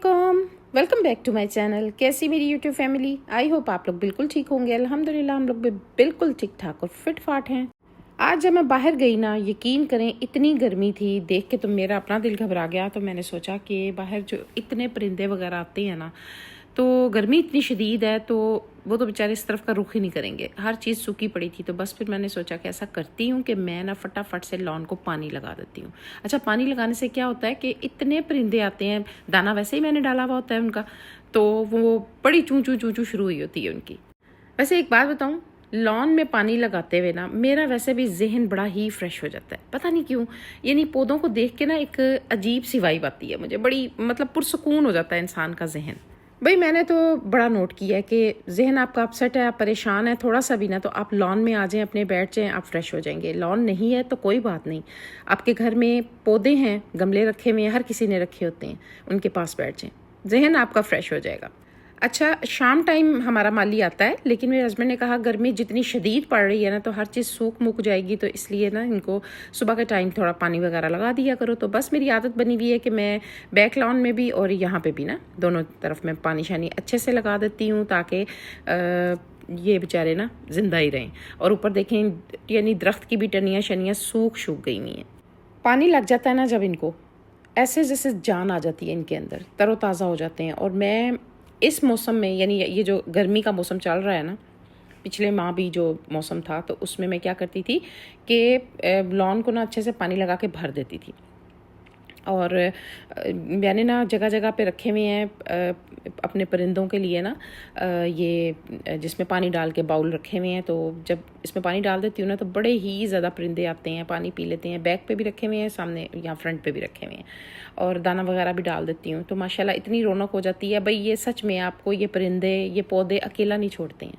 अस्सलामुअलैकुम, welcome back to my channel. कैसी मेरी यूट्यूब फैमिली? आई होप आप लोग बिल्कुल ठीक होंगे। अल्हम्दुलिल्लाह हम लोग भी बिल्कुल ठीक ठाक और फिट फाट हैं। आज जब मैं बाहर गई ना, यकीन करें इतनी गर्मी थी, देख के तो मेरा अपना दिल घबरा गया। तो मैंने सोचा कि बाहर जो इतने परिंदे वगैरह आते हैं ना, तो गर्मी इतनी शदीद है तो वो तो बेचारे इस तरफ का रुख ही नहीं करेंगे। हर चीज़ सूखी पड़ी थी। तो बस फिर मैंने सोचा कि ऐसा करती हूँ कि मैं ना फटाफट से लॉन को पानी लगा देती हूँ। अच्छा, पानी लगाने से क्या होता है कि इतने परिंदे आते हैं, दाना वैसे ही मैंने डाला हुआ होता है उनका, तो वो बड़ी चूँ चूँ चूँ चूँ शुरू हुई होती है उनकी। वैसे एक बात बताऊँ, लॉन में पानी लगाते हुए ना मेरा वैसे भी जहन बड़ा ही फ्रेश हो जाता है। पता नहीं क्यों, यानी पौधों को देख के ना एक अजीब सी वाइब आती है मुझे, बड़ी मतलब पुरसकून हो जाता है इंसान का जहन। भाई मैंने तो बड़ा नोट किया है कि जहन आपका अपसेट है, आप परेशान है थोड़ा सा भी ना, तो आप लॉन में आ जाएं, अपने बैठ जाएं, आप फ्रेश हो जाएंगे। लॉन नहीं है तो कोई बात नहीं, आपके घर में पौधे हैं, गमले रखे हुए हैं, हर किसी ने रखे होते हैं, उनके पास बैठ जाएं, जहन आपका फ्रेश हो जाएगा। अच्छा, शाम टाइम हमारा माली आता है, लेकिन मेरे हस्बैंड ने कहा गर्मी जितनी शदीद पड़ रही है ना, तो हर चीज़ सूख मुक जाएगी, तो इसलिए ना इनको सुबह के टाइम थोड़ा पानी वगैरह लगा दिया करो। तो बस मेरी आदत बनी हुई है कि मैं बैक लॉन में भी और यहाँ पे भी ना दोनों तरफ मैं पानी शानी अच्छे से लगा देती हूँ, ताकि ये बेचारे ना जिंदा ही रहें। और ऊपर देखें, यानी दरख्त की भी टनियाँ शनियाँ सूख गई हुई हैं। पानी लग जाता है ना जब इनको, ऐसे जैसे जान आ जाती है इनके अंदर, तरोताज़ा हो जाते हैं। और मैं इस मौसम में, यानी ये जो गर्मी का मौसम चल रहा है ना, पिछले माह भी जो मौसम था, तो उसमें मैं क्या करती थी कि लॉन को ना अच्छे से पानी लगा के भर देती थी। और मैंने ना जगह जगह पे रखे हुए हैं अपने परिंदों के लिए ना, ये जिसमें पानी डाल के बाउल रखे हुए हैं। तो जब इसमें पानी डाल देती हूँ ना, तो बड़े ही ज़्यादा परिंदे आते हैं, पानी पी लेते हैं। बैक पे भी रखे हुए हैं, सामने यहाँ फ्रंट पे भी रखे हुए हैं, और दाना वगैरह भी डाल देती हूँ। तो माशाल्लाह इतनी रौनक हो जाती है। भाई ये सच में आपको ये परिंदे, ये पौधे अकेला नहीं छोड़ते हैं।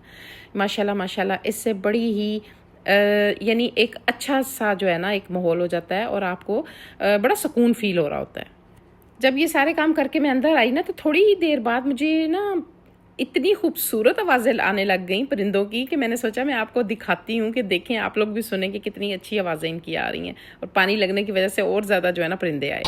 माशाल्लाह माशाल्लाह, इससे बड़ी ही यानी एक अच्छा सा जो है ना एक माहौल हो जाता है, और आपको बड़ा सुकून फील हो रहा होता है। जब ये सारे काम करके मैं अंदर आई ना, तो थोड़ी ही देर बाद मुझे ना इतनी खूबसूरत आवाज़ें आने लग गई परिंदों की, कि मैंने सोचा मैं आपको दिखाती हूँ कि देखें आप लोग भी सुने कि कितनी अच्छी आवाज़ें इनकी आ रही हैं। और पानी लगने की वजह से और ज़्यादा जो है ना परिंदे आए।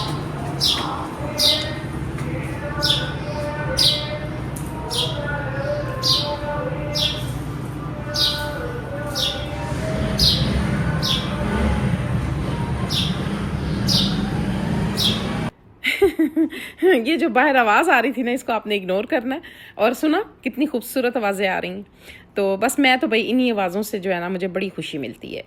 ये जो बाहर आवाज़ आ रही थी ना, इसको आपने इग्नोर करना है। और सुना कितनी खूबसूरत आवाज़ें आ रही हैं। तो बस मैं तो भाई इन्हीं आवाज़ों से जो है ना मुझे बड़ी खुशी मिलती है,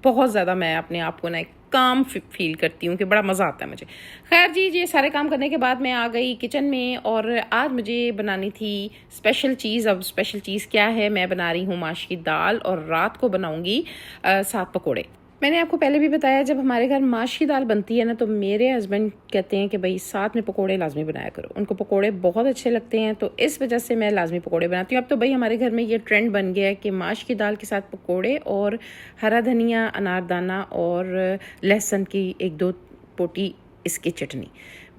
बहुत ज़्यादा। मैं अपने आप को ना एक काम फील करती हूँ कि बड़ा मज़ा आता है मुझे। खैर जी, ये सारे काम करने के बाद मैं आ गई किचन में, और आज मुझे बनानी थी स्पेशल चीज़। अब स्पेशल चीज़ क्या है? मैं बना रही हूँ माश की दाल, और रात को बनाऊँगी 7 पकौड़े। मैंने आपको पहले भी बताया, जब हमारे घर माश की दाल बनती है ना, तो मेरे हस्बैंड कहते हैं कि भाई साथ में पकोड़े लाजमी बनाया करो। उनको पकोड़े बहुत अच्छे लगते हैं, तो इस वजह से मैं लाजमी पकोड़े बनाती हूँ। अब तो भाई हमारे घर में ये ट्रेंड बन गया है कि माश की दाल के साथ पकोड़े, और हरा धनिया, अनारदाना और लहसुन की 1-2 पोटी इसकी चटनी,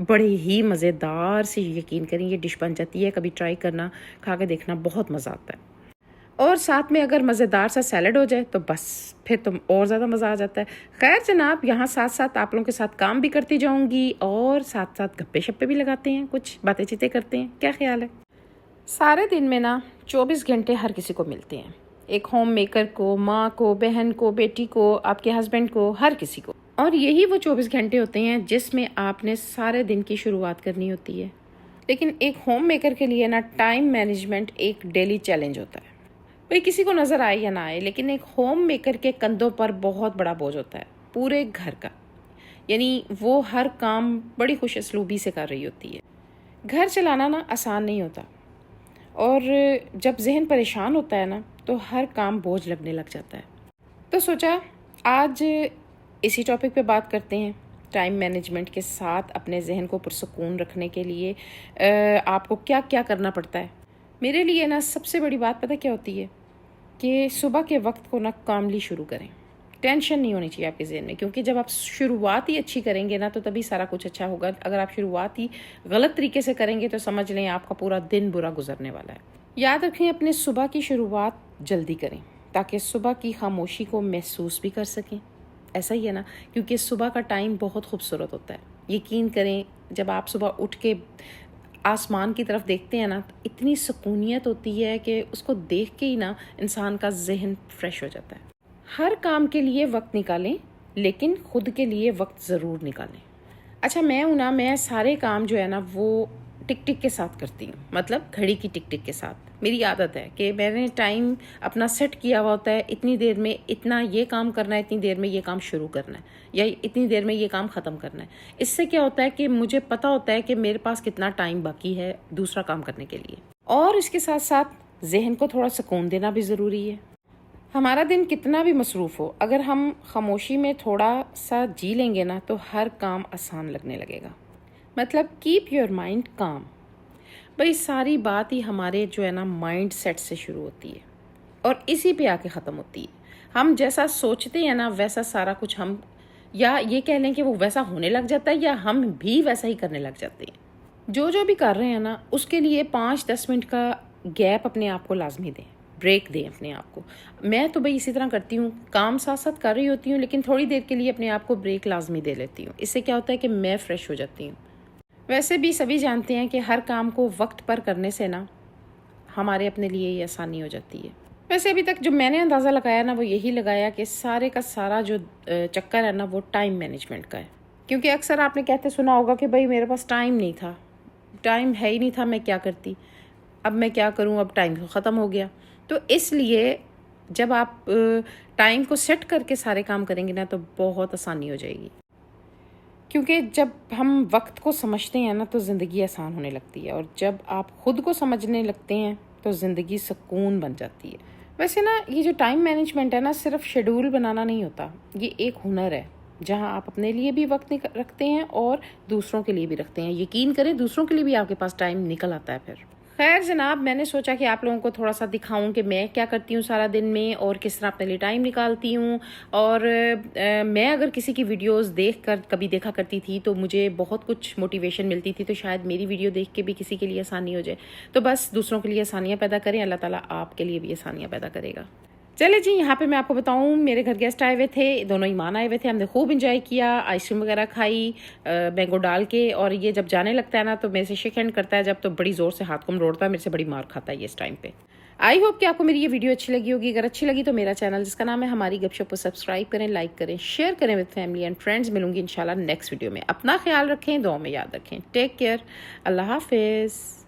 बड़े ही मज़ेदार सी, यकीन करें ये डिश बन जाती है। कभी ट्राई करना, खा के देखना, बहुत मज़ा आता है। और साथ में अगर मज़ेदार सा सैलड हो जाए तो बस फिर तो और ज़्यादा मज़ा आ जाता है। खैर जनाब, यहाँ साथ साथ आप लोगों के साथ काम भी करती जाऊँगी, और साथ साथ गप्पे शप्पे भी लगाते हैं, कुछ बातें चीतें करते हैं। क्या ख्याल है? सारे दिन में ना 24 घंटे हर किसी को मिलते हैं, एक होम मेकर को, माँ को, बहन को, बेटी को, आपके हस्बैंड को, हर किसी को। और यही वो 24 घंटे होते हैं जिसमें आपने सारे दिन की शुरुआत करनी होती है। लेकिन एक होम मेकर के लिए ना टाइम मैनेजमेंट एक डेली चैलेंज होता है। भाई किसी को नज़र आए या ना आए, लेकिन एक होम मेकर के कंधों पर बहुत बड़ा बोझ होता है, पूरे घर का। यानी वो हर काम बड़ी खुश असलूबी से कर रही होती है। घर चलाना ना आसान नहीं होता, और जब जहन परेशान होता है ना, तो हर काम बोझ लगने लग जाता है। तो सोचा आज इसी टॉपिक पे बात करते हैं। टाइम मैनेजमेंट के साथ अपने जहन को पुरसुकून रखने के लिए आपको क्या क्या करना पड़ता है। मेरे लिए ना सबसे बड़ी बात पता क्या होती है, कि सुबह के वक्त को ना कामली शुरू करें। टेंशन नहीं होनी चाहिए आपके ज़हन में, क्योंकि जब आप शुरुआत ही अच्छी करेंगे ना, तो तभी सारा कुछ अच्छा होगा। अगर आप शुरुआत ही गलत तरीके से करेंगे तो समझ लें आपका पूरा दिन बुरा गुजरने वाला है। याद रखें, अपने सुबह की शुरुआत जल्दी करें, ताकि सुबह की खामोशी को महसूस भी कर सकें। ऐसा ही है ना, क्योंकि सुबह का टाइम बहुत खूबसूरत होता है। यकीन करें, जब आप सुबह उठ के आसमान की तरफ देखते हैं ना तो इतनी सुकूनियत होती है कि उसको देख के ही ना इंसान का जहन फ्रेश हो जाता है। हर काम के लिए वक्त निकालें, लेकिन खुद के लिए वक्त ज़रूर निकालें। अच्छा, मैं सारे काम जो है ना वो टिक टिक के साथ करती हूँ, मतलब घड़ी की टिक टिक के साथ। मेरी आदत है कि मैंने टाइम अपना सेट किया हुआ होता है, इतनी देर में इतना ये काम करना है, इतनी देर में ये काम शुरू करना है, या इतनी देर में ये काम ख़त्म करना है। इससे क्या होता है कि मुझे पता होता है कि मेरे पास कितना टाइम बाकी है दूसरा काम करने के लिए। और इसके साथ साथ जहन को थोड़ा सुकून देना भी ज़रूरी है। हमारा दिन कितना भी मसरूफ़ हो, अगर हम खामोशी में थोड़ा सा जी लेंगे ना तो हर काम आसान लगने लगेगा। मतलब कीप योर माइंड काम। भाई सारी बात ही हमारे जो है ना माइंड सेट से शुरू होती है और इसी पे आके ख़त्म होती है। हम जैसा सोचते हैं ना वैसा सारा कुछ हम, या ये कह लें कि वो वैसा होने लग जाता है, या हम भी वैसा ही करने लग जाते हैं। जो भी कर रहे हैं ना उसके लिए 5-10 मिनट का गैप अपने आप को लाजमी दें, ब्रेक दें अपने आप को। मैं तो भाई इसी तरह करती हूँ, काम साथ साथ कर रही होती हूँ लेकिन थोड़ी देर के लिए अपने आप को ब्रेक लाजमी दे लेती हूँ। इससे क्या होता है कि मैं फ़्रेश हो जाती हूँ। वैसे भी सभी जानते हैं कि हर काम को वक्त पर करने से ना हमारे अपने लिए ही आसानी हो जाती है। वैसे अभी तक जो मैंने अंदाज़ा लगाया ना वो यही लगाया कि सारे का सारा जो चक्कर है ना वो टाइम मैनेजमेंट का है। क्योंकि अक्सर आपने कहते सुना होगा कि भाई मेरे पास टाइम नहीं था, टाइम है ही नहीं था, मैं क्या करती, अब मैं क्या करूं, अब टाइम तो ख़त्म हो गया। तो इसलिए जब आप टाइम को सेट करके सारे काम करेंगे ना तो बहुत आसानी हो जाएगी। क्योंकि जब हम वक्त को समझते हैं ना तो ज़िंदगी आसान होने लगती है, और जब आप खुद को समझने लगते हैं तो ज़िंदगी सुकून बन जाती है। वैसे ना ये जो टाइम मैनेजमेंट है ना सिर्फ शेड्यूल बनाना नहीं होता, ये एक हुनर है जहाँ आप अपने लिए भी वक्त रखते हैं और दूसरों के लिए भी रखते हैं। यकीन करें दूसरों के लिए भी आपके पास टाइम निकल आता है फिर। खैर जनाब, मैंने सोचा कि आप लोगों को थोड़ा सा दिखाऊं कि मैं क्या करती हूँ सारा दिन में और किस तरह अपने लिए टाइम निकालती हूँ। और मैं अगर किसी की वीडियोस देखकर कभी देखा करती थी तो मुझे बहुत कुछ मोटिवेशन मिलती थी, तो शायद मेरी वीडियो देख के भी किसी के लिए आसानी हो जाए। तो बस दूसरों के लिए आसानियाँ पैदा करें, अल्लाह ताला आपके लिए भी आसानियाँ पैदा करेगा। चले जी, यहाँ पे मैं आपको बताऊँ, मेरे घर गेस्ट आए हुए थे, दोनों ईमान आए हुए थे। हमने खूब इंजॉय किया, आइसक्रीम वगैरह खाई मैंगो डाल के। और ये जब जाने लगता है ना तो मेरे से शेक हैंड करता है, जब तो बड़ी ज़ोर से हाथ को मरोड़ता है, मेरे से बड़ी मार खाता है ये इस टाइम पे। आई होप कि आपको मेरी ये वीडियो अच्छी लगी होगी। अगर अच्छी लगी तो मेरा चैनल जिसका नाम है हमारी गपशप को सब्सक्राइब करें, लाइक करें, शेयर करें विद फैमिली एंड फ्रेंड्स। मिलूंगी इंशाल्लाह नेक्स्ट वीडियो में। अपना ख्याल रखें, दुआ में याद रखें। टेक केयर, अल्लाह हाफिज़।